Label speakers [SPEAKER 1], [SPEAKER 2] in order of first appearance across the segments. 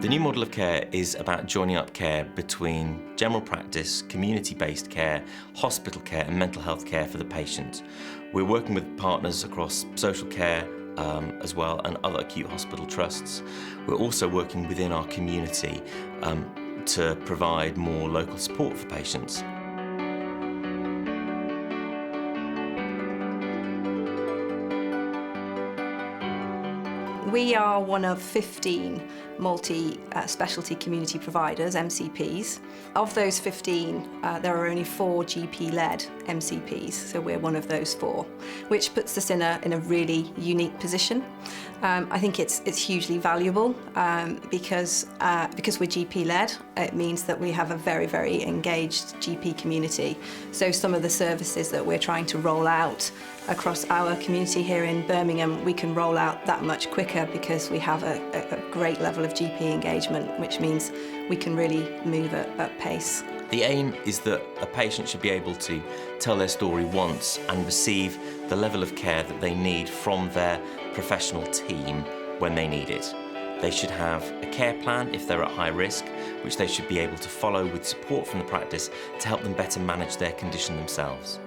[SPEAKER 1] The new model of care is about joining up care between general practice, community-based care, hospital care and mental health care for the patient. We're working with partners across social care as well and other acute hospital trusts. We're also working within our community to provide more local support for patients.
[SPEAKER 2] We are one of 15 multi-specialty community providers, MCPs. Of those 15, there are only 4 GP-led MCPs, so we're one of those 4, which puts us in a really unique position. I think it's hugely valuable because we're GP-led. It means that we have a very, very engaged GP community. So some of the services that we're trying to roll out across our community here in Birmingham, we can roll out that much quicker because we have a great level of GP engagement, which means we can really move at pace.
[SPEAKER 1] The aim is that a patient should be able to tell their story once and receive the level of care that they need from their professional team when they need it. They should have a care plan if they're at high risk, which they should be able to follow with support from the practice to help them better manage their condition themselves.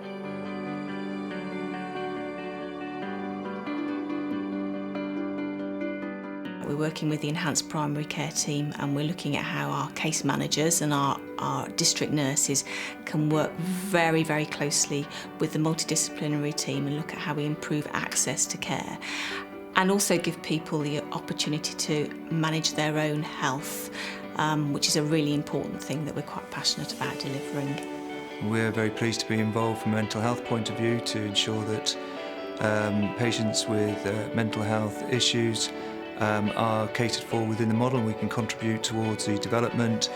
[SPEAKER 3] We're working with the enhanced primary care team and we're looking at how our case managers and our district nurses can work very, very closely with the multidisciplinary team and look at how we improve access to care and also give people the opportunity to manage their own health, which is a really important thing that we're quite passionate about delivering.
[SPEAKER 4] We're very pleased to be involved from a mental health point of view to ensure that patients with mental health issues are catered for within the model, and we can contribute towards the development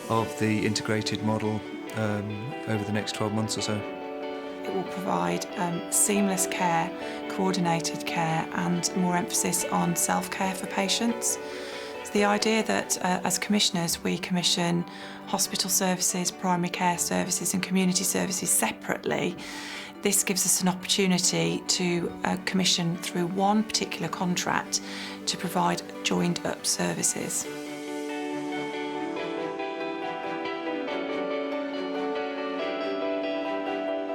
[SPEAKER 4] of the integrated model over the next 12 months or so.
[SPEAKER 5] It will provide seamless care, coordinated care and more emphasis on self-care for patients. So the idea that as commissioners we commission hospital services, primary care services and community services separately, this gives us an opportunity to commission through one particular contract to provide joined up services.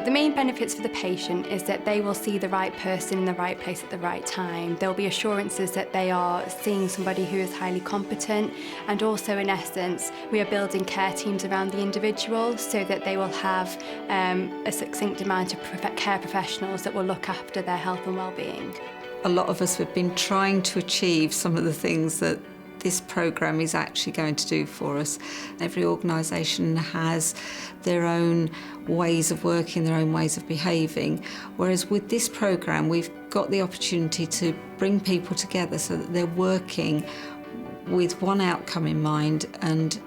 [SPEAKER 6] The main benefits for the patient is that they will see the right person in the right place at the right time. There'll be assurances that they are seeing somebody who is highly competent, and also in essence we are building care teams around the individual so that they will have a succinct amount of care professionals that will look after their health and well-being.
[SPEAKER 7] A lot of us have been trying to achieve some of the things that this programme is actually going to do for us. Every organisation has their own ways of working, their own ways of behaving, whereas with this programme we've got the opportunity to bring people together so that they're working with one outcome in mind and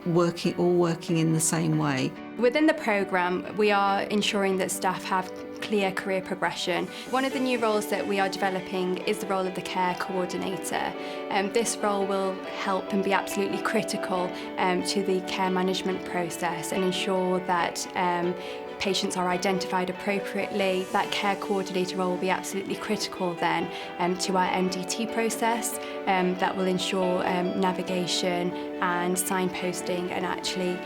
[SPEAKER 7] all working in the same way.
[SPEAKER 6] Within the programme, we are ensuring that staff have clear career progression. One of the new roles that we are developing is the role of the care coordinator. This role will help and be absolutely critical to the care management process and ensure that patients are identified appropriately. That care coordinator role will be absolutely critical then to our MDT process that will ensure navigation and signposting and actually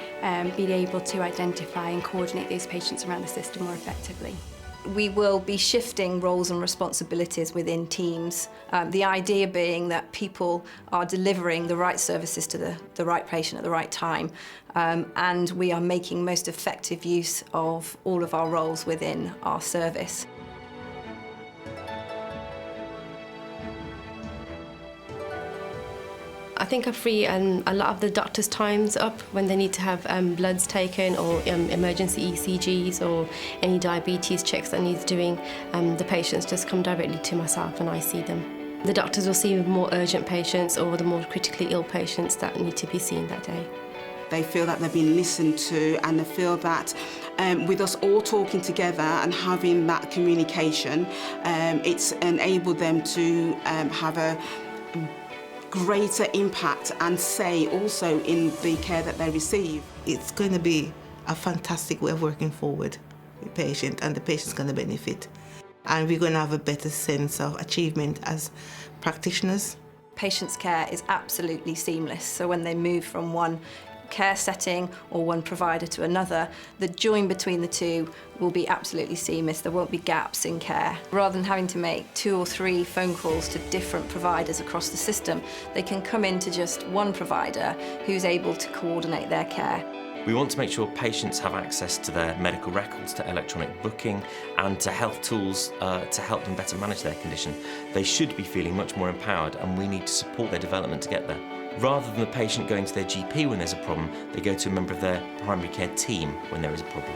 [SPEAKER 6] being able to identify and coordinate those patients around the system more effectively.
[SPEAKER 2] We will be shifting roles and responsibilities within teams. The idea being that people are delivering the right services to the right patient at the right time, and we are making most effective use of all of our roles within our service.
[SPEAKER 8] I think I free a lot of the doctors' times up when they need to have bloods taken or emergency ECGs or any diabetes checks that needs doing. The patients just come directly to myself and I see them. The doctors will see more urgent patients or the more critically ill patients that need to be seen that day.
[SPEAKER 9] They feel that they've been listened to, and they feel that with us all talking together and having that communication, it's enabled them to have a greater impact and say also in the care that they receive.
[SPEAKER 10] It's going to be a fantastic way of working forward with the patient, and the patient's going to benefit. And we're going to have a better sense of achievement as practitioners.
[SPEAKER 2] Patients' care is absolutely seamless, so when they move from one care setting or one provider to another, the join between the two will be absolutely seamless. There won't be gaps in care. Rather than having to make 2 or 3 phone calls to different providers across the system, they can come into just one provider who's able to coordinate their care.
[SPEAKER 1] We want to make sure patients have access to their medical records, to electronic booking and to health tools to help them better manage their condition. They should be feeling much more empowered, and we need to support their development to get there. Rather than the patient going to their GP when there's a problem, they go to a member of their primary care team when there is a problem.